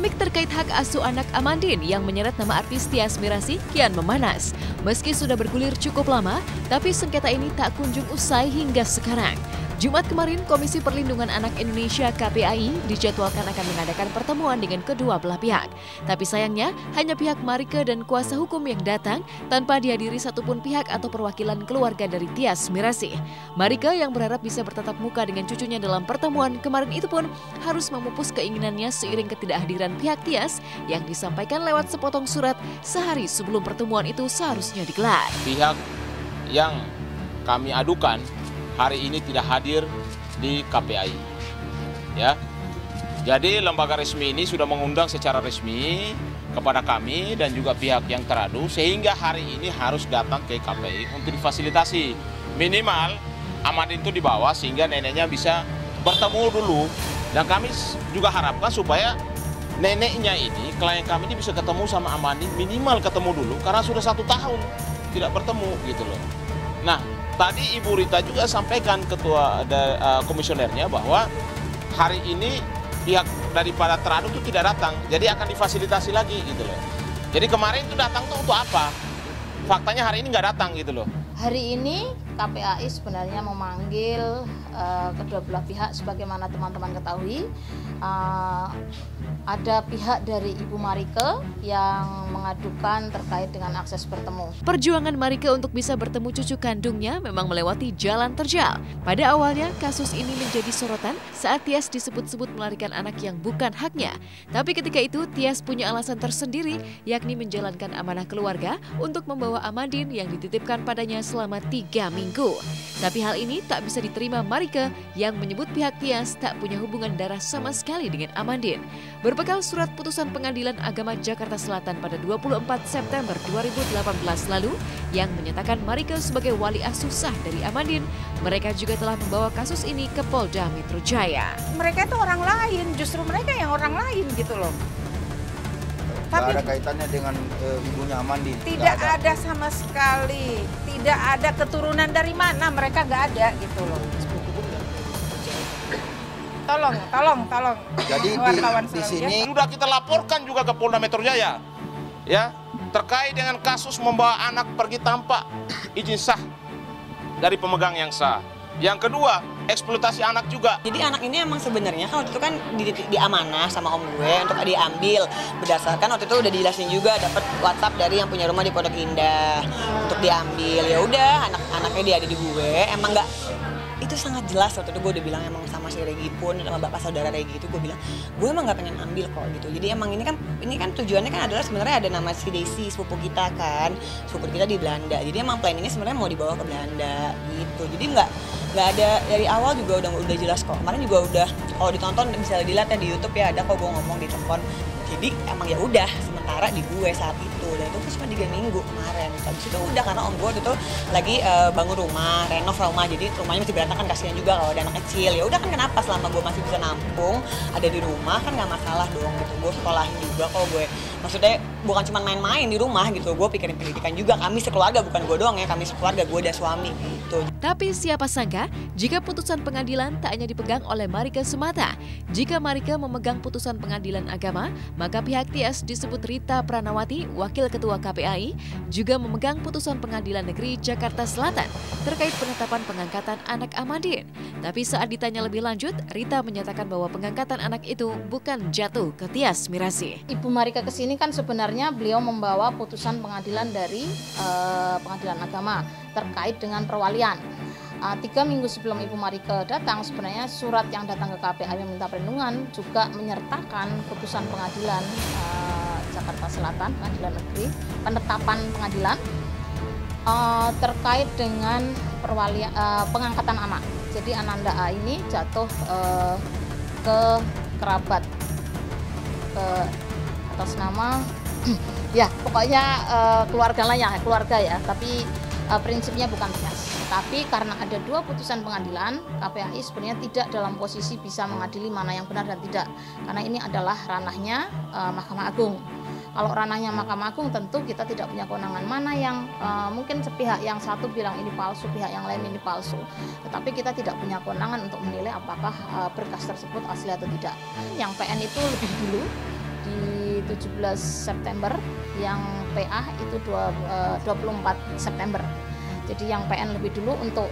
Polemik terkait hak asuh anak Amandine yang menyeret nama artis Tyas Mirasih kian memanas. Meski sudah bergulir cukup lama, tapi sengketa ini tak kunjung usai hingga sekarang. Jumat kemarin, Komisi Perlindungan Anak Indonesia (KPAI) dijadwalkan akan mengadakan pertemuan dengan kedua belah pihak. Tapi sayangnya, hanya pihak Marike dan kuasa hukum yang datang tanpa dihadiri satupun pihak atau perwakilan keluarga dari Tyas Mirasih. Marike yang berharap bisa bertatap muka dengan cucunya dalam pertemuan kemarin itu pun harus memupus keinginannya seiring ketidakhadiran pihak Tyas yang disampaikan lewat sepotong surat sehari sebelum pertemuan itu seharusnya digelar. Pihak yang kami adukan hari ini tidak hadir di KPAI. Ya. Jadi lembaga resmi ini sudah mengundang secara resmi kepada kami dan juga pihak yang teradu sehingga hari ini harus datang ke KPAI untuk difasilitasi. Minimal Amandine itu dibawa sehingga neneknya bisa bertemu dulu. Dan kami juga harapkan supaya neneknya ini, klien kami ini bisa ketemu sama Amandine, minimal ketemu dulu karena sudah 1 tahun tidak bertemu gitu loh. Nah, tadi Ibu Rita juga sampaikan ketua komisionernya bahwa hari ini pihak daripada teradu itu tidak datang, jadi akan difasilitasi lagi gitu loh. Jadi kemarin itu datang tuh untuk apa? Faktanya hari ini nggak datang gitu loh. Hari ini KPAI sebenarnya memanggil kedua belah pihak sebagaimana teman-teman ketahui. Ada pihak dari Ibu Marike yang mengadukan terkait dengan akses bertemu. Perjuangan Marike untuk bisa bertemu cucu kandungnya memang melewati jalan terjal. Pada awalnya, kasus ini menjadi sorotan saat Tyas disebut-sebut melarikan anak yang bukan haknya. Tapi ketika itu, Tyas punya alasan tersendiri, yakni menjalankan amanah keluarga untuk membawa Amandine yang dititipkan padanya selama 3 minggu. Tapi hal ini tak bisa diterima Marike yang menyebut pihak Tyas tak punya hubungan darah sama sekali dengan Amandine. Berbekal surat putusan Pengadilan Agama Jakarta Selatan pada 24 September 2018 lalu yang menyatakan Marike sebagai wali asuh sah dari Amandine, mereka juga telah membawa kasus ini ke Polda Metro Jaya. Mereka itu orang lain, justru mereka yang orang lain gitu loh. Tapi ada kaitannya dengan ibunya Amandine? Tidak ada sama sekali, tidak ada keturunan dari mana, mereka nggak ada gitu loh. Tolong. Jadi di sini sudah kita laporkan juga ke Polda Metro Jaya, ya, terkait dengan kasus membawa anak pergi tanpa izin sah dari pemegang yang sah. Yang kedua, eksploitasi anak juga. Jadi anak ini emang sebenarnya kan waktu itu kan diamanah sama om gue untuk diambil. Berdasarkan waktu itu udah dijelasin juga dapat WhatsApp dari yang punya rumah di Pondok Indah untuk diambil. Ya udah anak-anaknya dia ada di gue. Emang nggak, itu sangat jelas waktu itu gue udah bilang emang sama si Regi pun sama bapak saudara Regi itu gue bilang gue emang nggak pengen ambil kok gitu. Jadi emang ini kan tujuannya kan adalah sebenarnya ada nama si Desi sepupu kita kan, sepupu kita di Belanda. Jadi emang plan ini sebenarnya mau dibawa ke Belanda gitu. Jadi nggak ada, dari awal juga udah jelas kok. Kemarin juga udah, kalau ditonton bisa dilihat ya di YouTube ya, ada kok gue ngomong di telepon. Jadi emang ya udah sementara di gue saat itu, dan itu cuma 3 minggu kemarin. Habis itu udah karena om gue itu lagi bangun rumah, renov rumah, jadi rumahnya masih berantakan, kasihan juga kalau ada anak kecil. Ya udah kan kenapa, selama gue masih bisa nampung ada di rumah kan nggak masalah dong gitu. Gue sekolahin juga kalau gue, maksudnya bukan cuma main-main di rumah gitu. Gue pikirin pendidikan juga, kami sekeluarga, bukan gue doang ya, kami sekeluarga, gue dan suami gitu. Tapi siapa sangka jika putusan pengadilan tak hanya dipegang oleh Marike semata. Jika Marike memegang putusan pengadilan agama, maka pihak Tyas disebut Rita Pranawati, Wakil Ketua KPAI, juga memegang putusan Pengadilan Negeri Jakarta Selatan terkait penetapan pengangkatan anak Amandine. Tapi saat ditanya lebih lanjut, Rita menyatakan bahwa pengangkatan anak itu bukan jatuh ke Tyas Mirasih. Ibu Marike kesini kan sebenarnya beliau membawa putusan pengadilan dari Pengadilan Agama terkait dengan perwalian. 3 minggu sebelum Ibu Marike datang, sebenarnya surat yang datang ke KPAI meminta perlindungan juga menyertakan putusan pengadilan Jakarta Selatan, Pengadilan Negeri, penetapan pengadilan terkait dengan pengangkatan anak. Jadi Ananda A ini jatuh ke kerabat, ke atas nama ya pokoknya keluarga ya, tapi prinsipnya bukan Tyas. Tapi karena ada 2 putusan pengadilan, KPAI sebenarnya tidak dalam posisi bisa mengadili mana yang benar dan tidak, karena ini adalah ranahnya Mahkamah Agung. Kalau ranahnya Mahkamah Agung tentu kita tidak punya kewenangan mana yang mungkin sepihak yang satu bilang ini palsu, pihak yang lain ini palsu. Tetapi kita tidak punya kewenangan untuk menilai apakah berkas tersebut asli atau tidak. Yang PN itu lebih dulu di 17 September, yang PA itu 24 September. Jadi yang PN lebih dulu untuk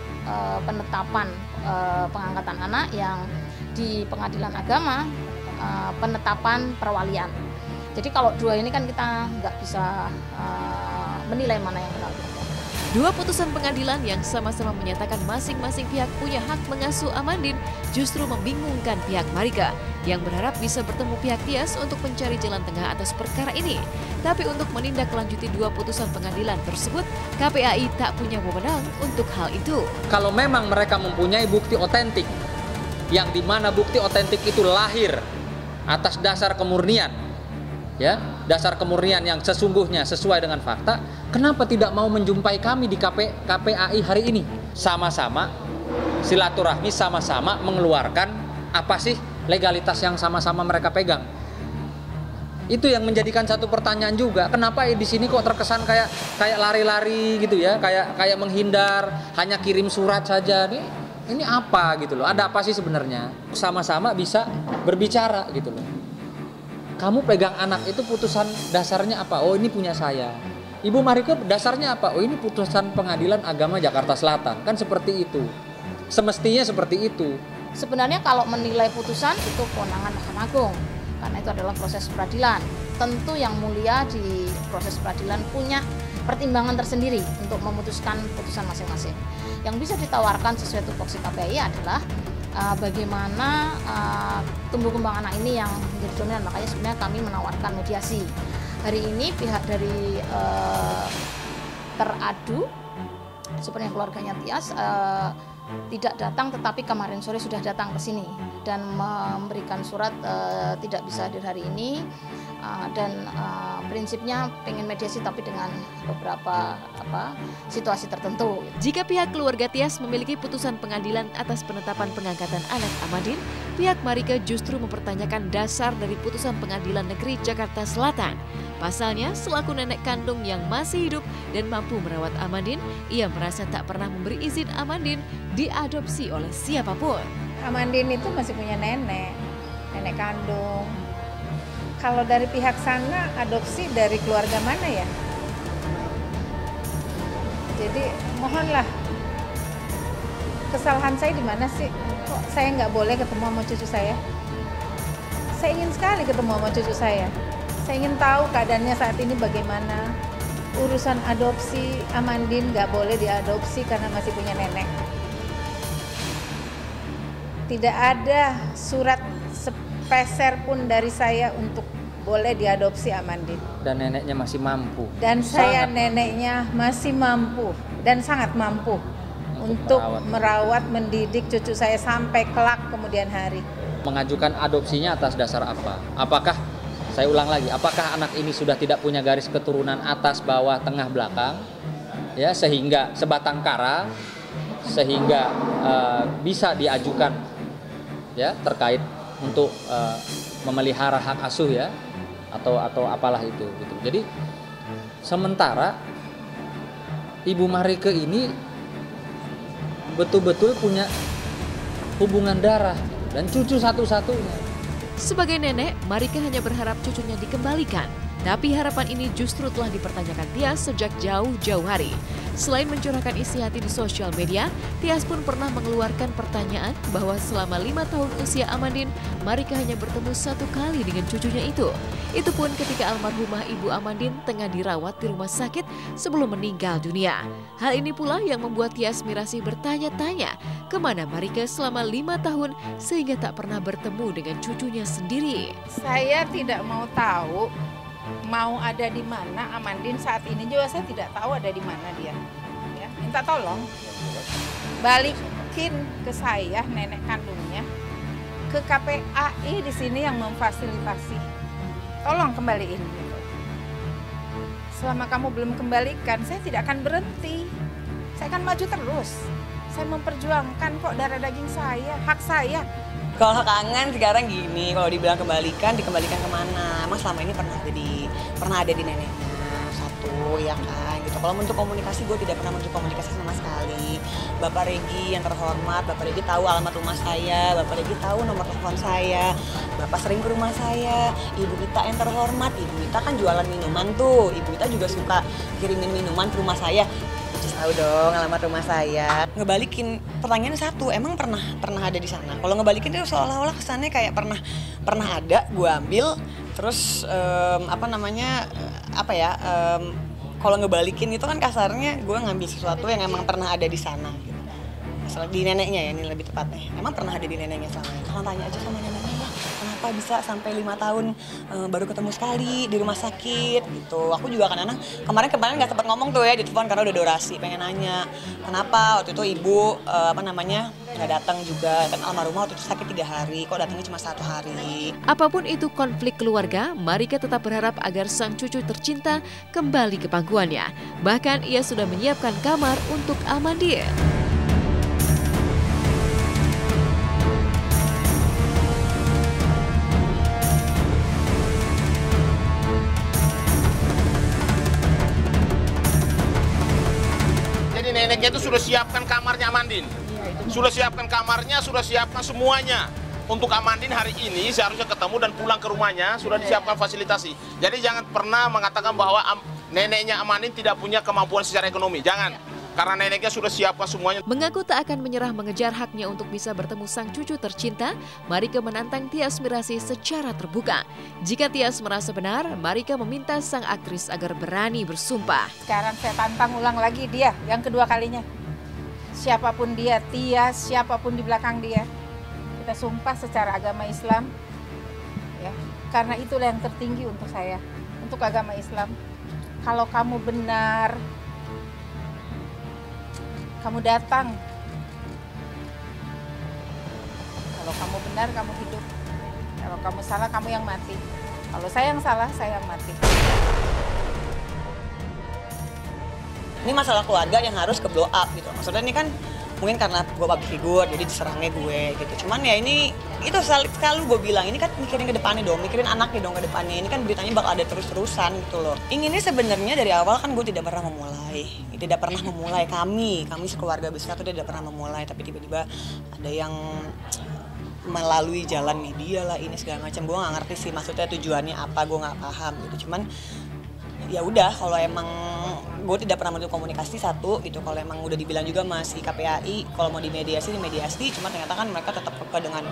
penetapan pengangkatan anak, yang di Pengadilan Agama penetapan perwalian. Jadi kalau dua ini kan kita nggak bisa menilai mana yang benar. Dua putusan pengadilan yang sama-sama menyatakan masing-masing pihak punya hak mengasuh Amandine justru membingungkan pihak Marika yang berharap bisa bertemu pihak Tias untuk mencari jalan tengah atas perkara ini. Tapi untuk menindaklanjuti dua putusan pengadilan tersebut, KPAI tak punya wewenang untuk hal itu. Kalau memang mereka mempunyai bukti otentik, yang dimana bukti otentik itu lahir atas dasar kemurnian, ya, dasar kemurnian yang sesungguhnya sesuai dengan fakta, kenapa tidak mau menjumpai kami di KPAI hari ini? Sama-sama silaturahmi, sama-sama mengeluarkan apa sih legalitas yang sama-sama mereka pegang. Itu yang menjadikan satu pertanyaan juga, kenapa di sini kok terkesan kayak lari-lari gitu ya, kayak menghindar, hanya kirim surat saja nih. Ini apa gitu loh? Ada apa sih sebenarnya? Sama-sama bisa berbicara gitu loh. Kamu pegang anak itu putusan dasarnya apa? Oh, ini punya saya. Ibu Marika dasarnya apa? Oh, ini putusan Pengadilan Agama Jakarta Selatan. Kan seperti itu. Semestinya seperti itu. Sebenarnya kalau menilai putusan itu kewenangan Mahkamah Agung, karena itu adalah proses peradilan. Tentu yang mulia di proses peradilan punya pertimbangan tersendiri untuk memutuskan putusan masing-masing. Yang bisa ditawarkan sesuai tupoksi KPAI adalah bagaimana tumbuh kembang anak ini yang menjadi dominan. Makanya sebenarnya kami menawarkan mediasi. Hari ini pihak dari teradu sebenarnya keluarganya Tias tidak datang, tetapi kemarin sore sudah datang ke sini dan memberikan surat tidak bisa hadir hari ini, dan prinsipnya pengen mediasi tapi dengan beberapa situasi tertentu. Jika pihak keluarga Tias memiliki putusan pengadilan atas penetapan pengangkatan anak Amandine, pihak Marika justru mempertanyakan dasar dari putusan Pengadilan Negeri Jakarta Selatan. Pasalnya, selaku nenek kandung yang masih hidup dan mampu merawat Amandine, ia merasa tak pernah memberi izin Amandine diadopsi oleh siapapun. Amandine itu masih punya nenek kandung. Kalau dari pihak sana, adopsi dari keluarga mana ya? Jadi mohonlah, kesalahan saya di mana sih? Kok saya nggak boleh ketemu sama cucu saya? Saya ingin sekali ketemu sama cucu saya. Saya ingin tahu keadaannya saat ini bagaimana. Urusan adopsi, Amandine nggak boleh diadopsi karena masih punya nenek. Tidak ada surat sepeser pun dari saya untuk boleh diadopsi Amandine. Dan neneknya masih mampu. Dan saya neneknya masih mampu dan sangat mampu untuk merawat, mendidik cucu saya sampai kelak kemudian hari. Mengajukan adopsinya atas dasar apa? Apakah, saya ulang lagi, apakah anak ini sudah tidak punya garis keturunan atas, bawah, tengah, belakang, ya, sehingga sebatang kara, sehingga bisa diajukan, ya, terkait untuk memelihara hak asuh, ya, atau apalah itu gitu. Jadi sementara Ibu Marika ini betul-betul punya hubungan darah dan cucu satu-satunya. Sebagai nenek, Marika hanya berharap cucunya dikembalikan. Tapi harapan ini justru telah dipertanyakan Tias sejak jauh-jauh hari. Selain mencurahkan isi hati di sosial media, Tias pun pernah mengeluarkan pertanyaan bahwa selama 5 tahun usia Amandine, Marika hanya bertemu 1 kali dengan cucunya itu. Itu pun ketika almarhumah Ibu Amandine tengah dirawat di rumah sakit sebelum meninggal dunia. Hal ini pula yang membuat Tias Mirasih bertanya-tanya kemana Marika selama 5 tahun sehingga tak pernah bertemu dengan cucunya sendiri. Saya tidak mau tahu mau ada di mana Amandine saat ini, juga saya tidak tahu ada di mana dia. Ya, minta tolong balikin ke saya nenek kandungnya, ke KPAI di sini yang memfasilitasi. Tolong kembaliin. Selama kamu belum kembalikan, saya tidak akan berhenti. Saya akan maju terus. Saya memperjuangkan kok darah daging saya, hak saya. Kalau kangen sekarang gini, kalau dibilang kembalikan, dikembalikan kemana? Emang selama ini pernah ada di neneknya. satu-satu ya kan gitu. Kalau bentuk komunikasi gue tidak pernah bentuk komunikasi sama sekali. Bapak Regi yang terhormat, Bapak Regi tahu alamat rumah saya, Bapak Regi tahu nomor telepon saya, Bapak sering ke rumah saya. Ibu Ita yang terhormat, Ibu Ita kan jualan minuman tuh, Ibu Ita juga suka kirimin minuman ke rumah saya. Tahu dong alamat rumah saya. Ngebalikin pertanyaannya satu, emang pernah ada di sana? Kalau ngebalikin itu seolah-olah kesannya kayak pernah ada, gue ambil, terus kalau ngebalikin itu kan kasarnya gue ngambil sesuatu yang emang pernah ada di sana. Gitu. Masalah di neneknya ya, ini lebih tepatnya. Emang pernah ada di neneknya selama ini? Kalau tanya aja sama neneknya lah, kenapa bisa sampai 5 tahun baru ketemu sekali di rumah sakit gitu. Aku juga kadang-kadang kemarin nggak sempat ngomong tuh ya di telepon karena udah durasi, pengen nanya kenapa waktu itu ibu nggak datang juga, kan almarhumah waktu itu sakit 3 hari, kok datangnya cuma 1 hari. Apapun itu konflik keluarga, Marika tetap berharap agar sang cucu tercinta kembali ke pangkuannya. Bahkan ia sudah menyiapkan kamar untuk Amandine. Neneknya itu sudah siapkan kamarnya Amandine. Sudah siapkan kamarnya, sudah siapkan semuanya. Untuk Amandine hari ini seharusnya ketemu dan pulang ke rumahnya, sudah disiapkan fasilitasi. Jadi jangan pernah mengatakan bahwa neneknya Amandine tidak punya kemampuan secara ekonomi. Jangan. Karena neneknya sudah siapkan semuanya. Mengaku tak akan menyerah mengejar haknya untuk bisa bertemu sang cucu tercinta, Marika menantang Tyas Mirasih secara terbuka. Jika Tyas merasa benar, Marika meminta sang aktris agar berani bersumpah. Sekarang saya tantang ulang lagi dia yang kedua kalinya. Siapapun dia, Tyas, siapapun di belakang dia. Kita sumpah secara agama Islam. Ya, karena itulah yang tertinggi untuk saya, untuk agama Islam. Kalau kamu benar, kamu datang. Kalau kamu benar, kamu hidup. Kalau kamu salah, kamu yang mati. Kalau saya yang salah, saya yang mati. Ini masalah keluarga yang harus ke blow up gitu. Maksudnya ini kan mungkin karena gue public figure, jadi diserangnya gue gitu. Cuman ya ini, itu selalu gue bilang, ini kan mikirin ke depannya dong, mikirin anaknya dong ke depannya. Ini kan beritanya bakal ada terus-terusan gitu loh. Inginnya sebenarnya dari awal kan gue tidak pernah memulai. Kami sekeluarga besar tuh tidak pernah memulai, tapi tiba-tiba ada yang melalui jalan media lah ini segala macam. Gue nggak ngerti sih maksudnya tujuannya apa, gue nggak paham gitu. Cuman ya udah, kalau emang gue tidak pernah menutup komunikasi satu gitu. Kalau emang udah dibilang juga masih KPAI, kalau mau dimediasi, cuma ternyata kan mereka tetap kekeh dengan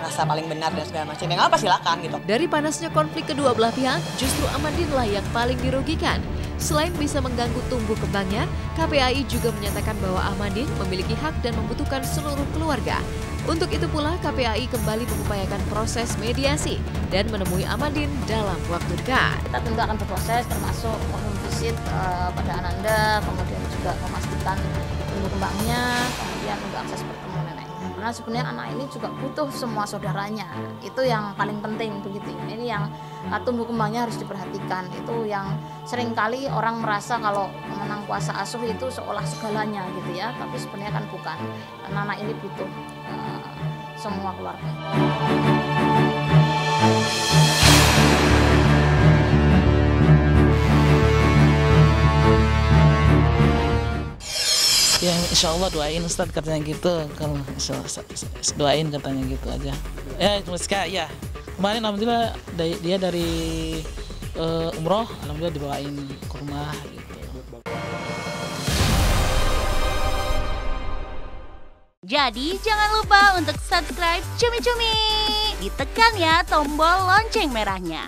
rasa paling benar dan segala macam. Yang apa silakan gitu. Dari panasnya konflik kedua belah pihak, justru Amandine lah yang paling dirugikan. Selain bisa mengganggu tumbuh kembangnya, KPAI juga menyatakan bahwa Amandine memiliki hak dan membutuhkan seluruh keluarga. Untuk itu pula KPAI kembali mengupayakan proses mediasi dan menemui Amandine dalam waktu dekat. Kita tentu akan berproses termasuk home visit pada Ananda, kemudian juga memastikan tumbuh kembangnya, kemudian juga akses bertemu neneknya. Karena sebenarnya anak ini juga butuh semua saudaranya, itu yang paling penting begitu. Ini yang tumbuh kembangnya harus diperhatikan. Itu yang seringkali orang merasa kalau menang kuasa asuh itu seolah segalanya gitu ya, tapi sebenarnya kan bukan. Karena anak ini butuh semua keluarga. Ya insya Allah doain Ustadz katanya gitu, kalau doain katanya gitu aja. Ya Muska ya, kemarin alhamdulillah dia dari umroh, alhamdulillah dibawain ke rumah gitu. Jadi jangan lupa untuk subscribe Cumi Cumi, ditekan ya tombol lonceng merahnya.